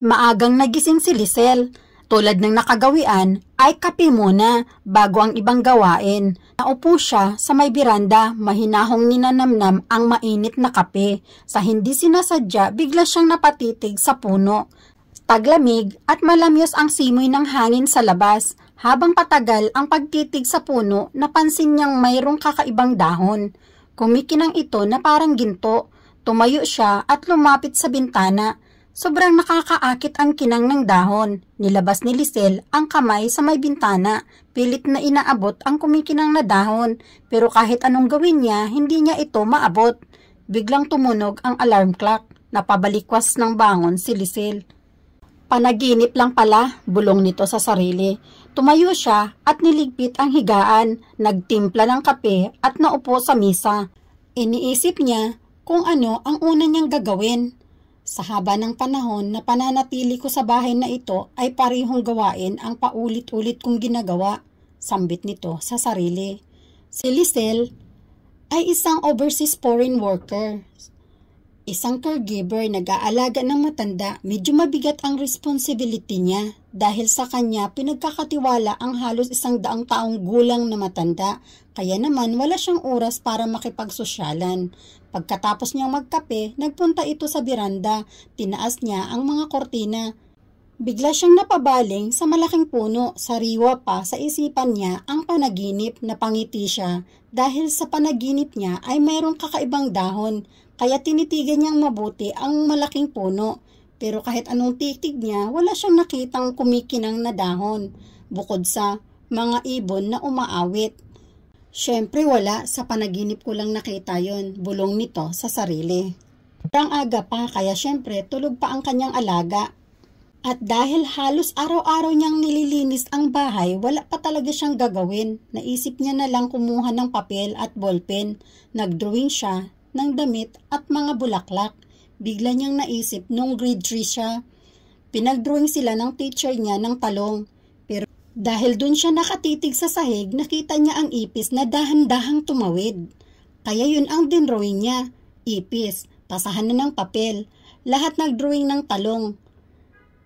Maagang nagising si Lisel. Tulad ng nakagawian, ay kape muna bago ang ibang gawain. Naupo siya sa may biranda, mahinahong ninanamnam ang mainit na kape. Sa hindi sinasadya, bigla siyang napatitig sa puno. Taglamig at malamyos ang simoy ng hangin sa labas. Habang patagal ang pagtitig sa puno, napansin niyang mayroong kakaibang dahon. Kumikinang ito na parang ginto. Tumayo siya at lumapit sa bintana. Sobrang nakakaakit ang kinang ng dahon. Nilabas ni Lisel ang kamay sa may bintana. Pilit na inaabot ang kumikinang na dahon. Pero kahit anong gawin niya, hindi niya ito maabot. Biglang tumunog ang alarm clock. Napabalikwas ng bangon si Lisel. Panaginip lang pala, bulong nito sa sarili. Tumayo siya at niligpit ang higaan. Nagtimpla ng kape at naupo sa misa. Iniisip niya kung ano ang una niyang gagawin. Sa haba ng panahon na pananatili ko sa bahay na ito ay parehong gawain ang paulit-ulit kong ginagawa, sambit nito sa sarili. Si Lisel ay isang overseas foreign worker, isang caregiver, nag-aalaga ng matanda. Medyo mabigat ang responsibility niya dahil sa kanya pinagkakatiwala ang halos 100 taong gulang na matanda, kaya naman wala siyang oras para makipagsosyalan. Pagkatapos niyang magkape, nagpunta ito sa biranda. Tinaas niya ang mga kortina. Bigla siyang napabaling sa malaking puno. Sariwa pa sa isipan niya ang panaginip. Napangiti siya dahil sa panaginip niya ay mayroong kakaibang dahon. Kaya tinitigan niyang mabuti ang malaking puno. Pero kahit anong titig niya, wala siyang nakitang kumikinang na dahon. Bukod sa mga ibon na umaawit. Siyempre wala, sa panaginip ko lang nakita yon, bulong nito sa sarili. Ang aga pa, kaya siyempre tulog pa ang kanyang alaga. At dahil halos araw-araw niyang nililinis ang bahay, wala pa talaga siyang gagawin. Naisip niya na lang kumuha ng papel at ballpen. Nagdrawing siya ng damit at mga bulaklak. Bigla niyang naisip nung grade 3 siya. Pinagdrawing sila ng teacher niya ng talong. Pero dahil dun siya nakatitig sa sahig, nakita niya ang ipis na dahan-dahang tumawid. Kaya yun ang dinrawing niya. Ipis, pasahan na ng papel. Lahat nagdrawing ng talong.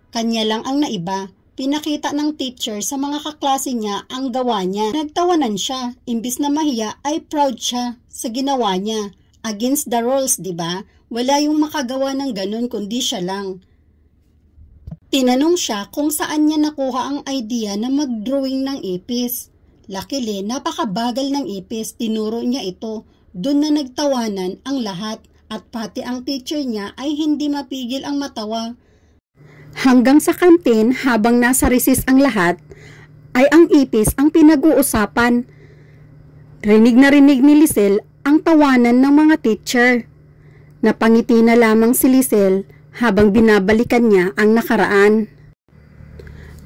Kanya lang ang naiba. Pinakita ng teacher sa mga kaklase niya ang gawa niya. Nagtawanan siya. Imbis na mahiya ay proud siya sa ginawa niya. Against the rules, diba? Wala yung makagawa ng ganun kundi siya lang. Tinanong siya kung saan niya nakuha ang idea na mag-drawing ng ipis. Luckily, napakabagal ng ipis. Tinuro niya ito. Doon na nagtawanan ang lahat at pati ang teacher niya ay hindi mapigil ang matawa. Hanggang sa kantin, habang nasa recess ang lahat, ay ang ipis ang pinag-uusapan. Rinig na rinig ni Lisel ang tawanan ng mga teacher. Napangiti na lamang si Lisel habang binabalikan niya ang nakaraan.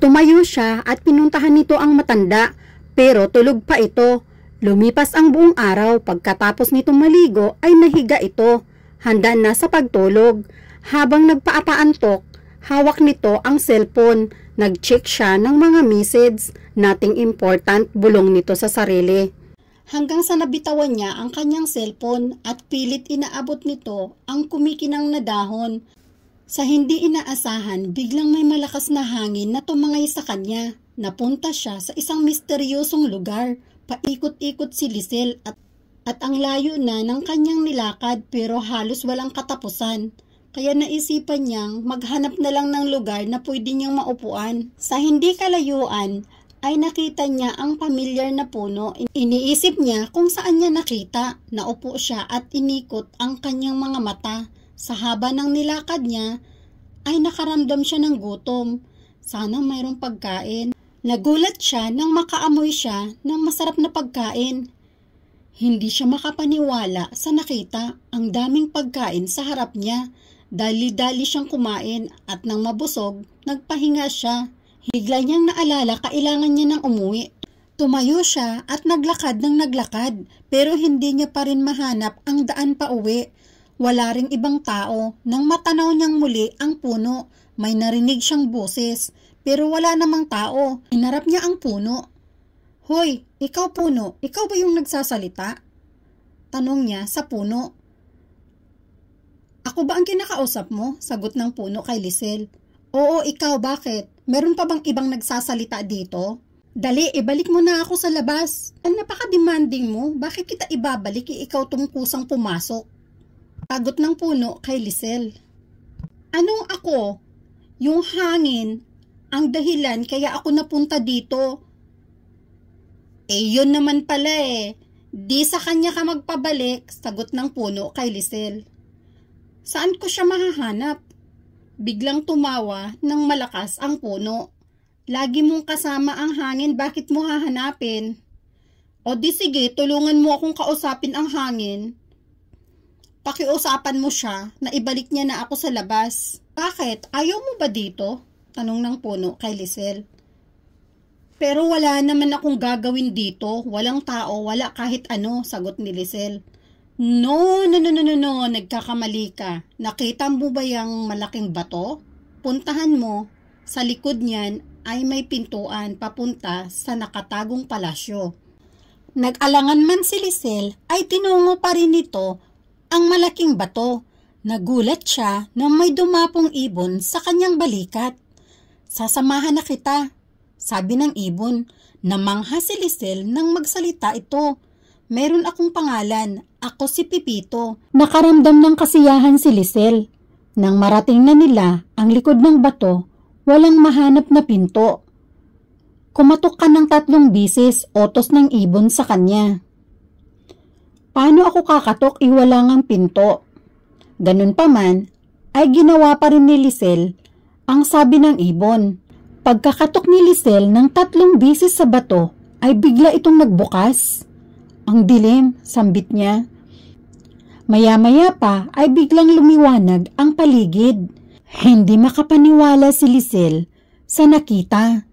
Tumayo siya at pinuntahan nito ang matanda, pero tulog pa ito. Lumipas ang buong araw. Pagkatapos nitong maligo ay nahiga ito. Handa na sa pagtulog. Habang nagpaapaantok, hawak nito ang cellphone. Nag-check siya ng mga message. Nothing important, bulong nito sa sarili. Hanggang sa nabitawan niya ang kanyang cellphone at pilit inaabot nito ang kumikinang na dahon. Sa hindi inaasahan, biglang may malakas na hangin na tumangay sa kanya. Napunta siya sa isang misteryosong lugar. Paikot-ikot si Lisel at ang layo na ng kanyang nilakad pero halos walang katapusan. Kaya naisipan niyang maghanap na lang ng lugar na pwede niyang maupuan. Sa hindi kalayuan ay nakita niya ang pamilyar na puno. Iniisip niya kung saan niya nakita. Naupo siya at inikot ang kanyang mga mata. Sa haba ng nilakad niya, ay nakaramdam siya ng gutom. Sana mayroong pagkain. Nagulat siya nang makaamoy siya ng masarap na pagkain. Hindi siya makapaniwala sa nakita. Ang daming pagkain sa harap niya. Dali-dali siyang kumain at nang mabusog, nagpahinga siya. Bigla niyang naalala kailangan niya ng umuwi. Tumayo siya at naglakad ng naglakad, pero hindi niya pa rin mahanap ang daan pa uwi. Wala ring ibang tao. Nang matanaw niyang muli ang puno, may narinig siyang boses, pero wala namang tao. Hinarap niya ang puno. "Hoy, ikaw puno, ikaw ba yung nagsasalita?" Tanong niya sa puno. "Ako ba ang kinakausap mo?" Sagot ng puno kay Lisel. Oo, ikaw, bakit? Meron pa bang ibang nagsasalita dito? Dali, ibalik mo na ako sa labas. Napaka-demanding mo. Bakit kita ibabalik? Ikaw tungkusang pumasok. Tagot ng puno kay Lisel. Anong ako? Yung hangin ang dahilan kaya ako napunta dito. Yun naman pala eh. Di sa kanya ka magpabalik, sagot ng puno kay Lisel. Saan ko siya mahahanap? Biglang tumawa ng malakas ang puno. Lagi mong kasama ang hangin, bakit mo hahanapin? O di sige, tulungan mo akong kausapin ang hangin. Pakiusapan mo siya na ibalik niya na ako sa labas. Bakit? Ayaw mo ba dito? Tanong ng puno kay Lisel. Pero wala naman akong gagawin dito. Walang tao, wala kahit ano, sagot ni Lisel. No, nagkakamali ka. Nakita mo ba yung malaking bato? Puntahan mo, sa likod niyan ay may pintuan papunta sa nakatagong palasyo. Nag-alangan man si Lisel ay tinungo pa rin nito ang malaking bato. Nagulat siya na may dumapong ibon sa kanyang balikat. Sasamahan na kita, sabi ng ibon. Namangha si Lisel nang magsalita ito. Meron akong pangalan, ako si Pipito. Nakaramdam ng kasiyahan si Lisel. Nang marating na nila ang likod ng bato, walang mahanap na pinto. Kumatok ka ng 3 bisis, utos ng ibon sa kanya. Paano ako kakatok wala ngang pinto? Ganun pa man, ay ginawa pa rin ni Lisel ang sabi ng ibon. Pagkakatok ni Lisel ng 3 bisis sa bato, ay bigla itong nagbukas. Ang dilim, sambit niya. Maya-maya pa ay biglang lumiwanag ang paligid. Hindi makapaniwala si Lisel sa nakita.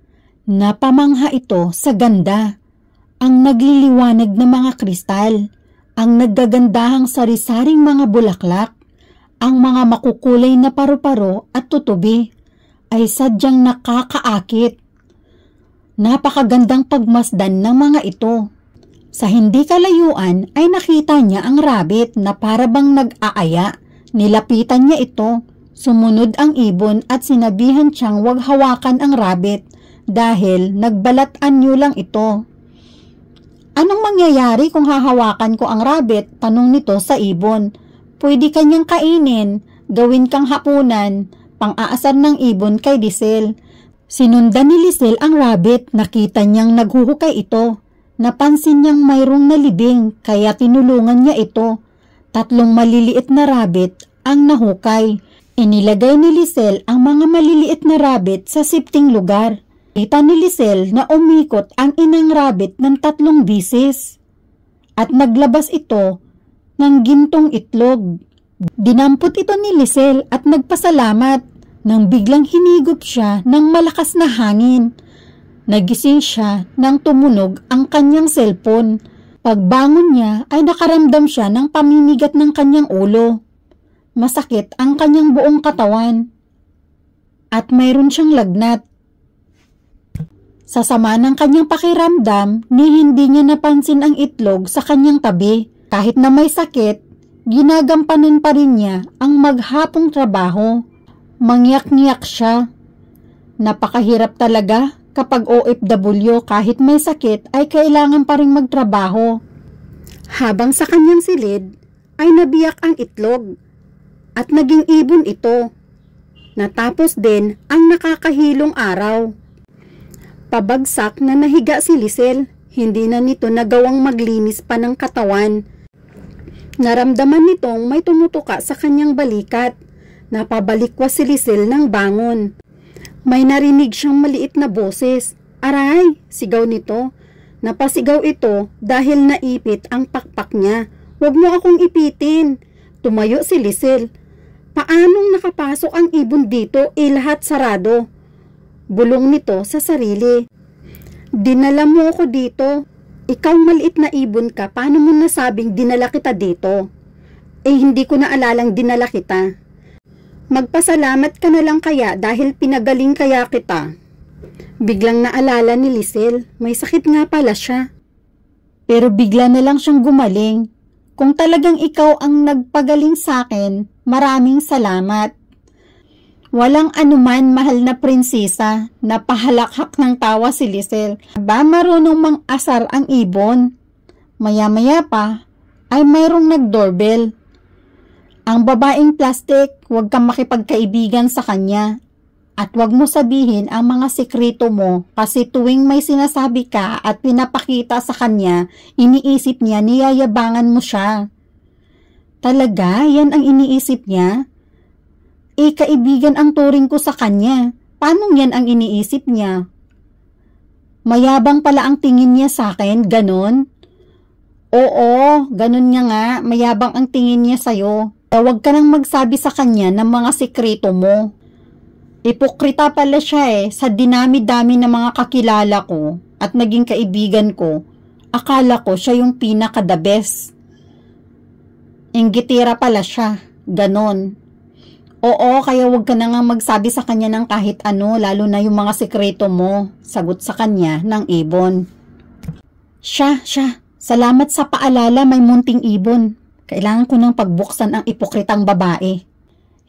Napamangha ito sa ganda. Ang nagliliwanag na mga kristal, ang naggagandahang sari-saring mga bulaklak, ang mga makukulay na paru-paro at tutubi ay sadyang nakakaakit. Napakagandang pagmasdan ng mga ito. Sa hindi kalayuan ay nakita niya ang rabbit na parabang nag-aaya. Nilapitan niya ito. Sumunod ang ibon at sinabihan siyang huwag hawakan ang rabbit dahil nagbalat-anyo lang ito. Anong mangyayari kung hahawakan ko ang rabbit? Tanong nito sa ibon. Pwede kanyang kainin, gawin kang hapunan, pang-aasar ng ibon kay Lisel. Sinundan ni Lisel ang rabbit, nakita niyang naghuhukay ito. Napansin niyang mayroong nalibing kaya tinulungan niya ito. 3 maliliit na rabbit ang nahukay. Inilagay ni Lisel ang mga maliliit na rabbit sa sipting lugar. Kita ni Lisel na umikot ang inang rabbit ng 3 bisis. At naglabas ito ng gintong itlog. Dinampot ito ni Lisel at nagpasalamat nang biglang hinigop siya ng malakas na hangin. Nagising siya nang tumunog ang kanyang cellphone. Pagbangon niya ay nakaramdam siya ng pamimigat ng kanyang ulo. Masakit ang kanyang buong katawan. At mayroon siyang lagnat. Sa sama ng kanyang pakiramdam, ni hindi niya napansin ang itlog sa kanyang tabi. Kahit na may sakit, ginagampanan pa rin niya ang maghapong trabaho. Mangyak-ngyak siya. Napakahirap talaga. Kapag OFW kahit may sakit ay kailangan pa rin magtrabaho. Habang sa kanyang silid ay nabiyak ang itlog at naging ibon ito. Natapos din ang nakakahilong araw. Pabagsak na nahiga si Lisel, hindi na nito nagawang maglinis pa ng katawan. Naramdaman nitong may tumutuka sa kanyang balikat. Napabalikwas si Lisel ng bangon. May narinig siyang maliit na boses. Aray! Sigaw nito. Napasigaw ito dahil naipit ang pakpak niya. Huwag mo akong ipitin. Tumayo si Lisel. Paanong nakapasok ang ibon dito lahat sarado? Bulong nito sa sarili. Dinala mo ako dito. Ikaw maliit na ibon ka, paano mo nasabing dinala kita dito? Hindi ko naalalang dinala kita. Magpasalamat ka na lang kaya dahil pinagaling kaya kita. Biglang naalala ni Lisel, may sakit nga pala siya. Pero bigla na lang siyang gumaling. Kung talagang ikaw ang nagpagaling sa akin, maraming salamat. Walang anuman, mahal na prinsesa, napahalakhak ng tawa si Lisel. Ba marunong mang-asar ang ibon? Maya-maya pa ay mayroong nag-doorbell. Ang babaeng plastic, huwag kang makipagkaibigan sa kanya. At huwag mo sabihin ang mga sekreto mo kasi tuwing may sinasabi ka at pinapakita sa kanya, iniisip niya niyayabangan mo siya. Talaga, yan ang iniisip niya? Kaibigan ang turing ko sa kanya. Paano yan ang iniisip niya? Mayabang pala ang tingin niya sa akin, ganon? Oo, ganon niya nga, mayabang ang tingin niya sa'yo. Huwag ka nang magsabi sa kanya ng mga sekreto mo. Ipokrita pala siya sa dinami-dami ng mga kakilala ko at naging kaibigan ko. Akala ko siya yung pinaka-the best. Inggitira pala siya, ganon. Oo, kaya huwag ka na nga magsabi sa kanya ng kahit ano, lalo na yung mga sekreto mo. Sagot sa kanya ng ibon. Siya, salamat sa paalala, may munting ibon. Kailangan ko nang pagbuksan ang ipokritang babae.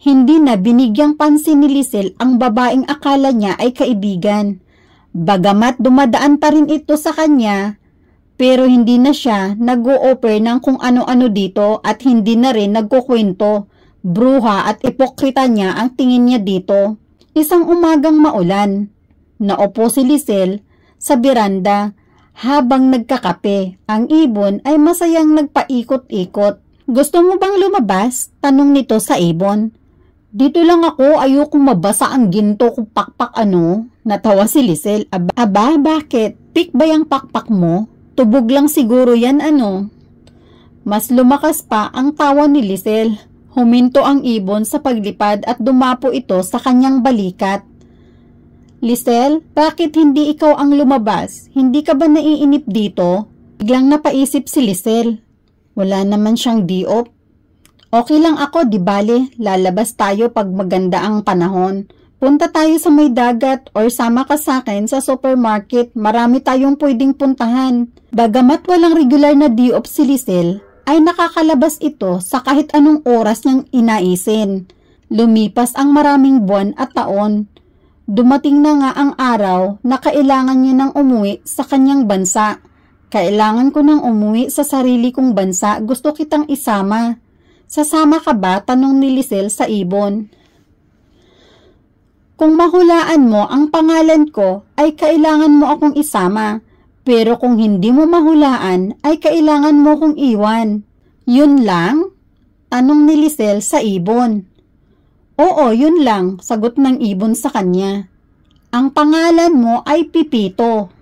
Hindi na binigyang pansin ni Lisel ang babaeng akala niya ay kaibigan. Bagamat dumadaan pa rin ito sa kanya, pero hindi na siya nag-o-offer ng kung ano-ano dito at hindi na rin nagkukwento. Bruha at ipokrita niya ang tingin niya dito. Isang umagang maulan. Naupo si Lisel sa beranda habang nagkakape. Ang ibon ay masayang nagpaikot-ikot. Gusto mo bang lumabas? Tanong nito sa ibon. Dito lang ako, ayokong mabasa ang ginto kung pakpak ano. Natawa si Lisel. Aba, bakit? Pik ba yung pakpak mo? Tubog lang siguro yan ano. Mas lumakas pa ang tawa ni Lisel. Huminto ang ibon sa paglipad at dumapo ito sa kanyang balikat. Lisel, bakit hindi ikaw ang lumabas? Hindi ka ba naiinip dito? Biglang napaisip si Lisel. Wala naman siyang di-op. Okay lang ako, di bale. Lalabas tayo pag maganda ang panahon. Punta tayo sa may dagat or sama ka sa akin sa supermarket. Marami tayong pwedeng puntahan. Bagamat walang regular na di-op si Lisel, ay nakakalabas ito sa kahit anong oras niyang inaisin. Lumipas ang maraming buwan at taon. Dumating na nga ang araw na kailangan niya nang umuwi sa kanyang bansa. Kailangan ko nang umuwi sa sarili kong bansa, gusto kitang isama. Sasama ka ba? Tanong ni Lisel sa ibon. Kung mahulaan mo ang pangalan ko, ay kailangan mo akong isama. Pero kung hindi mo mahulaan, ay kailangan mo kong iwan. Yun lang? Tanong ni Lisel sa ibon. Oo, yun lang, sagot ng ibon sa kanya. Ang pangalan mo ay Pipito.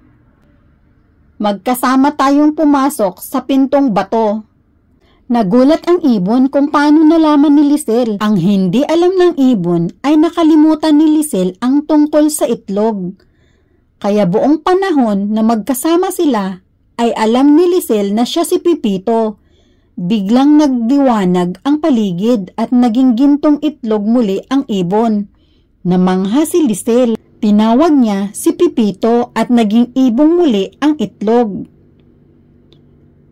Magkasama tayong pumasok sa pintong bato. Nagulat ang ibon kung paano nalaman ni Lisel. Ang hindi alam ng ibon ay nakalimutan ni Lisel ang tungkol sa itlog. Kaya buong panahon na magkasama sila, ay alam ni Lisel na siya si Pipito. Biglang nagdiwanag ang paligid at naging gintong itlog muli ang ibon. Namangha si Lisel. Tinawag niya si Pipito at naging ibong muli ang itlog.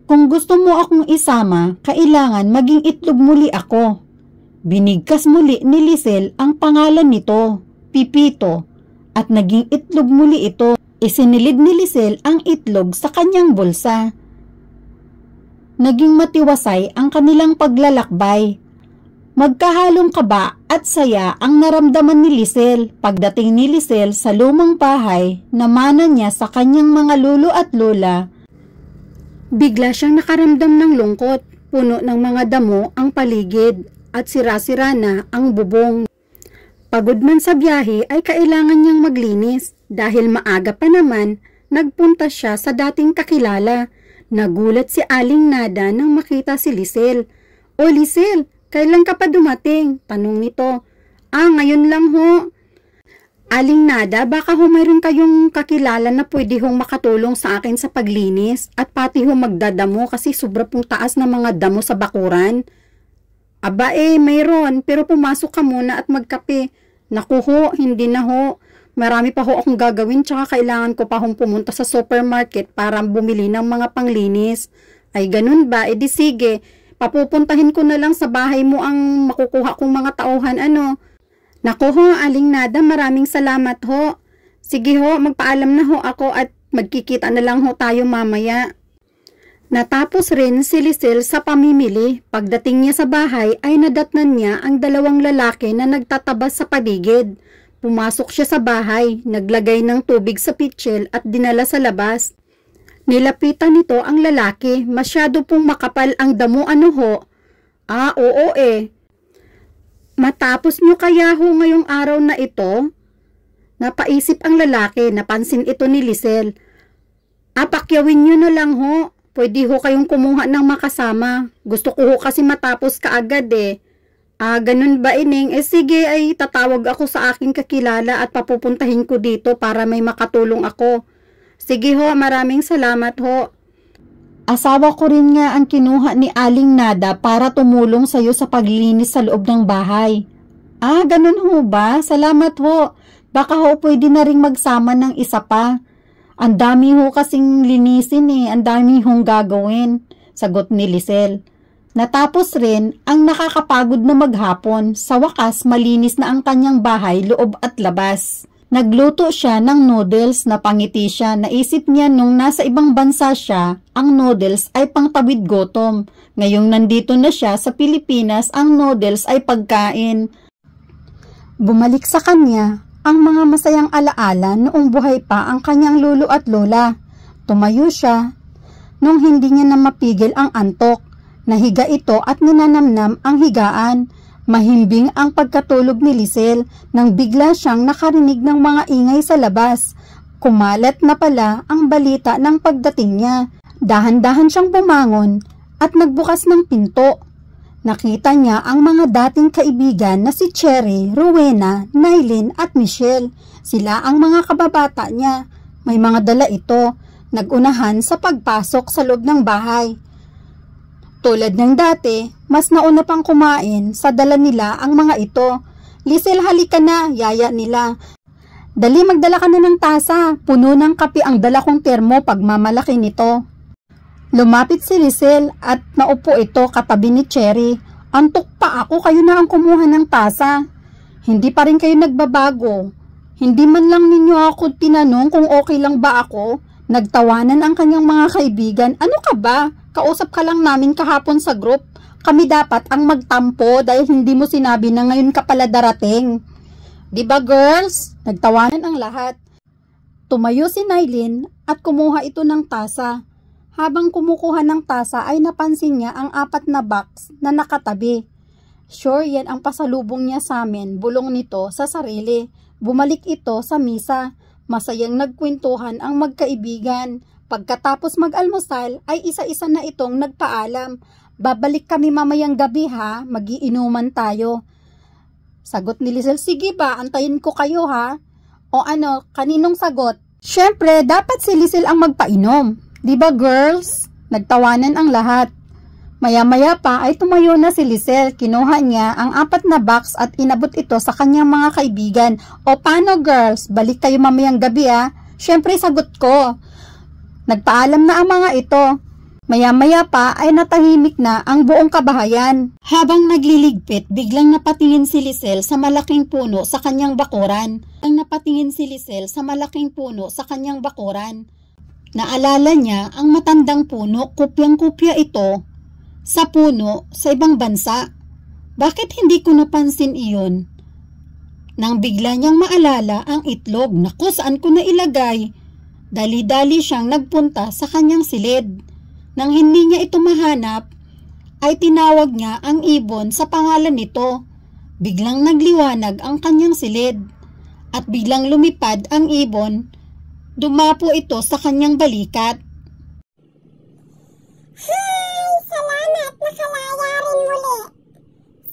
Kung gusto mo akong isama, kailangan maging itlog muli ako. Binigkas muli ni Lisel ang pangalan nito, Pipito. At naging itlog muli ito. Isinilid ni Lisel ang itlog sa kanyang bulsa. Naging matiwasay ang kanilang paglalakbay. Magkahalong kaba at saya ang naramdaman ni Lisel. Pagdating ni Lisel sa lumang bahay, namanan niya sa kanyang mga lolo at lola. Bigla siyang nakaramdam ng lungkot. Puno ng mga damo ang paligid at sira-sira na ang bubong. Pagod man sa biyahe ay kailangan niyang maglinis. Dahil maaga pa naman, nagpunta siya sa dating kakilala. Nagulat si Aling Nada nang makita si Lisel. O Lisel, kailan ka pa dumating? Tanong nito. Ngayon lang ho. Aling Nada, baka ho mayroon kayong kakilala na pwede hong makatulong sa akin sa paglinis at pati ho magdadamo kasi sobra pong taas na mga damo sa bakuran. Aba mayroon, pero pumasok ka muna at magkape. Naku ho, hindi na ho. Marami pa ho akong gagawin tsaka kailangan ko pa hong pumunta sa supermarket para bumili ng mga panglinis. Ay ganun ba? Di sige, papupuntahin ko na lang sa bahay mo ang makukuha kong mga tauhan ano. Naku ho, Aling Nada, maraming salamat ho. Sige ho, magpaalam na ho ako at magkikita na lang ho tayo mamaya. Natapos rin si Lisel sa pamimili. Pagdating niya sa bahay ay nadatnan niya ang dalawang lalaki na nagtatabas sa paligid. Pumasok siya sa bahay, naglagay ng tubig sa pitsil at dinala sa labas. Nilapitan nito ang lalaki, masyado pong makapal ang damo ano ho. Oo Matapos nyo kaya ho ngayong araw na ito? Napaisip ang lalaki, napansin ito ni Lisel. Pakyawin nyo na lang ho. Pwede ho kayong kumuha ng makasama. Gusto ko ho kasi matapos kaagad eh. Ganun ba ining? Sige ay tatawag ako sa aking kakilala at papupuntahin ko dito para may makatulong ako. Sige ho, maraming salamat ho. Asawa ko rin nga ang kinuha ni Aling Nada para tumulong sa'yo sa paglinis sa loob ng bahay. Ganun ho ba? Salamat ho. Baka ho pwede na rin magsama ng isa pa. Ang dami ho kasing linisin ang dami hong gagawin, sagot ni Lisel. Natapos rin ang nakakapagod na maghapon, sa wakas malinis na ang kanyang bahay, loob at labas. Nagluto siya ng noodles, napangiti siya, naisip niya nung nasa ibang bansa siya, ang noodles ay pangtawid gutom. Ngayong nandito na siya sa Pilipinas, ang noodles ay pagkain. Bumalik sa kanya ang mga masayang alaala noong buhay pa ang kanyang lolo at lola. Tumayo siya nung hindi niya na mapigil ang antok. Nahiga ito at ninanamnam ang higaan. Mahimbing ang pagkatulog ni Lisel nang bigla siyang nakarinig ng mga ingay sa labas. Kumalat na pala ang balita ng pagdating niya. Dahan-dahan siyang bumangon at nagbukas ng pinto. Nakita niya ang mga dating kaibigan na si Cherry, Rowena, Nailin at Michelle. Sila ang mga kababata niya. May mga dala ito. Nagunahan sa pagpasok sa loob ng bahay. Tulad ng dati, mas nauna pang kumain sa dala nila ang mga ito. Lisel, halika na, yaya nila. Dali, magdala ka na ng tasa. Puno ng kape ang dala kong termo pag mamalaki nito. Lumapit si Lisel at naupo ito katabi ni Cherry. Antok pa ako, kayo na ang kumuha ng tasa. Hindi pa rin kayo nagbabago. Hindi man lang ninyo ako tinanong kung okay lang ba ako. Nagtawanan ang kanyang mga kaibigan. Ano ka ba? Kausap ka lang namin kahapon sa group. Kami dapat ang magtampo dahil hindi mo sinabi na ngayon ka pala darating. Diba girls? Nagtawanan ang lahat. Tumayo si Nailin at kumuha ito ng tasa. Habang kumukuha ng tasa ay napansin niya ang 4 na box na nakatabi. Sure yan ang pasalubong niya sa amin, bulong nito sa sarili. Bumalik ito sa misa. Masayang nagkwentuhan ang magkaibigan. Pagkatapos mag-almusal ay isa-isa na itong nagpaalam. Babalik kami mamayang gabi ha, magiinuman tayo. Sagot ni Lisel, sige ba, antayin ko kayo ha. O ano, kaninong sagot? Syempre, dapat si Lisel ang magpainom. Diba girls? Nagtawanan ang lahat. Maya-maya pa ay tumayo na si Lisel. Kinuha niya ang 4 na box at inabot ito sa kanyang mga kaibigan. O paano girls? Balik kayo mamayang gabi ha? Syempre sagot ko. Nagpaalam na ang mga ito. Maya-maya pa ay natahimik na ang buong kabahayan. Habang nagliligpit, biglang napatingin si Lisel sa malaking puno sa kanyang bakuran. Naalala niya ang matandang puno, kupyang-kupya ito sa puno sa ibang bansa. Bakit hindi ko napansin iyon? Nang bigla niyang maalala ang itlog, naku, saan ko na ilagay? Dali-dali siyang nagpunta sa kanyang silid. Nang hindi niya ito mahanap, ay tinawag niya ang ibon sa pangalan nito. Biglang nagliwanag ang kanyang silid at biglang lumipad ang ibon. Dumapo ito sa kanyang balikat. Hi! Salamat! Nakalaya rin muli!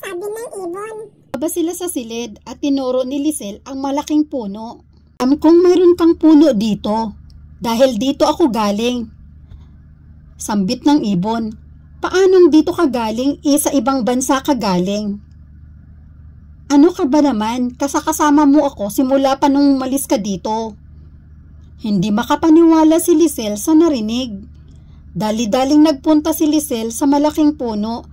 Sabi ng ibon. Baba sila sa silid at tinuro ni Lisel ang malaking puno. Alam kong mayroon kang puno dito. Dahil dito ako galing. Sambit ng ibon. Paanong dito ka galing? Sa ibang bansa ka galing. Ano ka ba naman? Kasama mo ako simula pa nung umalis ka dito. Hindi makapaniwala si Lisel sa narinig. Dali-daling nagpunta si Lisel sa malaking puno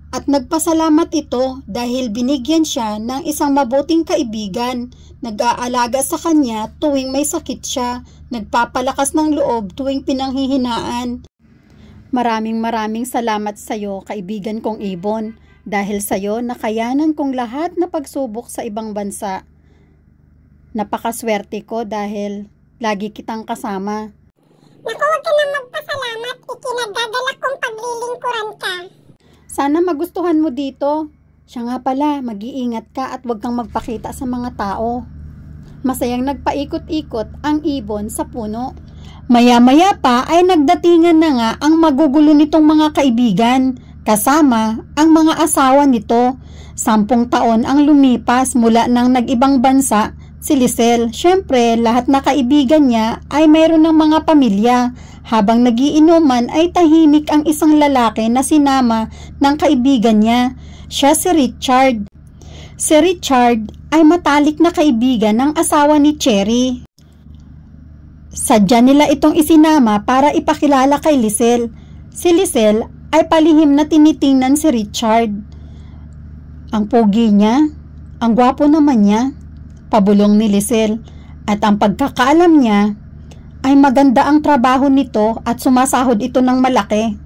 At nagpasalamat ito dahil binigyan siya ng isang mabuting kaibigan, nag-aalaga sa kanya tuwing may sakit siya, nagpapalakas ng loob tuwing pinanghihinaan. Maraming salamat sa iyo, kaibigan kong ibon, dahil sa iyo nakayanan kong lahat na pagsubok sa ibang bansa. Napakaswerte ko dahil lagi kitang kasama. Naku, huwag ka na magpasalamat, ikinagdadala kong paglilingkuran ka. Sana magustuhan mo dito. Siya nga pala, mag-iingat ka at huwag kang magpakita sa mga tao. Masayang nagpaikot-ikot ang ibon sa puno. Maya-maya pa ay nagdatingan na nga ang magugulo nitong mga kaibigan, kasama ang mga asawa nito. 10 taon ang lumipas mula nang nag-ibang bansa si Lisel. Siyempre, lahat na kaibigan niya ay mayroon ng mga pamilya. Habang nagiinuman ay tahimik ang isang lalaki na sinama ng kaibigan niya. Siya si Richard. Si Richard ay matalik na kaibigan ng asawa ni Cherry. Sadya nila itong isinama para ipakilala kay Lisel. Si Lisel ay palihim na tinitingnan si Richard. Ang pogi niya, ang gwapo naman niya, pabulong ni Lisel, at ang pagkakaalam niya ay maganda ang trabaho nito at sumasahod ito ng malaki.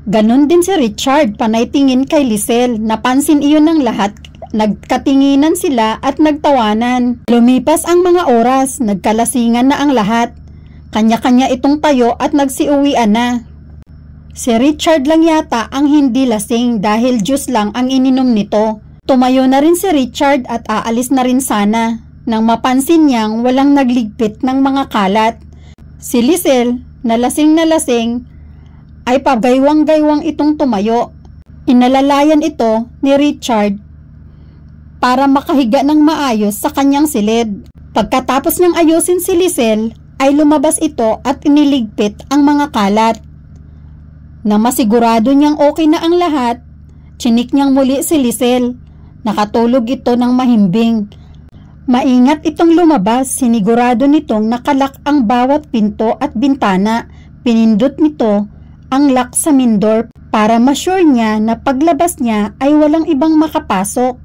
Ganon din si Richard, panay tingin kay Lisel. Napansin iyon ng lahat. Nagkatinginan sila at nagtawanan. Lumipas ang mga oras, nagkalasingan na ang lahat. Kanya-kanya itong tayo at nagsiuwian na. Si Richard lang yata ang hindi lasing dahil juice lang ang ininom nito. Tumayo na rin si Richard at aalis na rin sana, nang mapansin niyang walang nagligpit ng mga kalat. Si Lisel, na lasing ay pagaywang-gaywang itong tumayo. Inalalayan ito ni Richard para makahiga ng maayos sa kanyang silid. Pagkatapos niyang ayusin si Lisel, ay lumabas ito at iniligpit ang mga kalat. Nang masigurado niyang okay na ang lahat, chinik niyang muli si Lisel. Nakatulog ito ng mahimbing. Maingat itong lumabas, sinigurado nitong nakalak ang bawat pinto at bintana. Pinindot nito ang lock sa main door para ma-sure niya na paglabas niya ay walang ibang makapasok.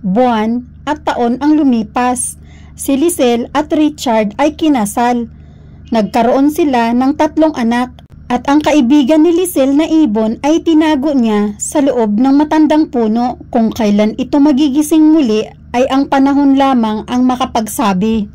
Buwan at taon ang lumipas. Si Lisel at Richard ay kinasal. Nagkaroon sila ng 3 anak at ang kaibigan ni Lisel na ibon ay tinago niya sa loob ng matandang puno. Kung kailan ito magigising muli ay ang panahon lamang ang makapagsabi.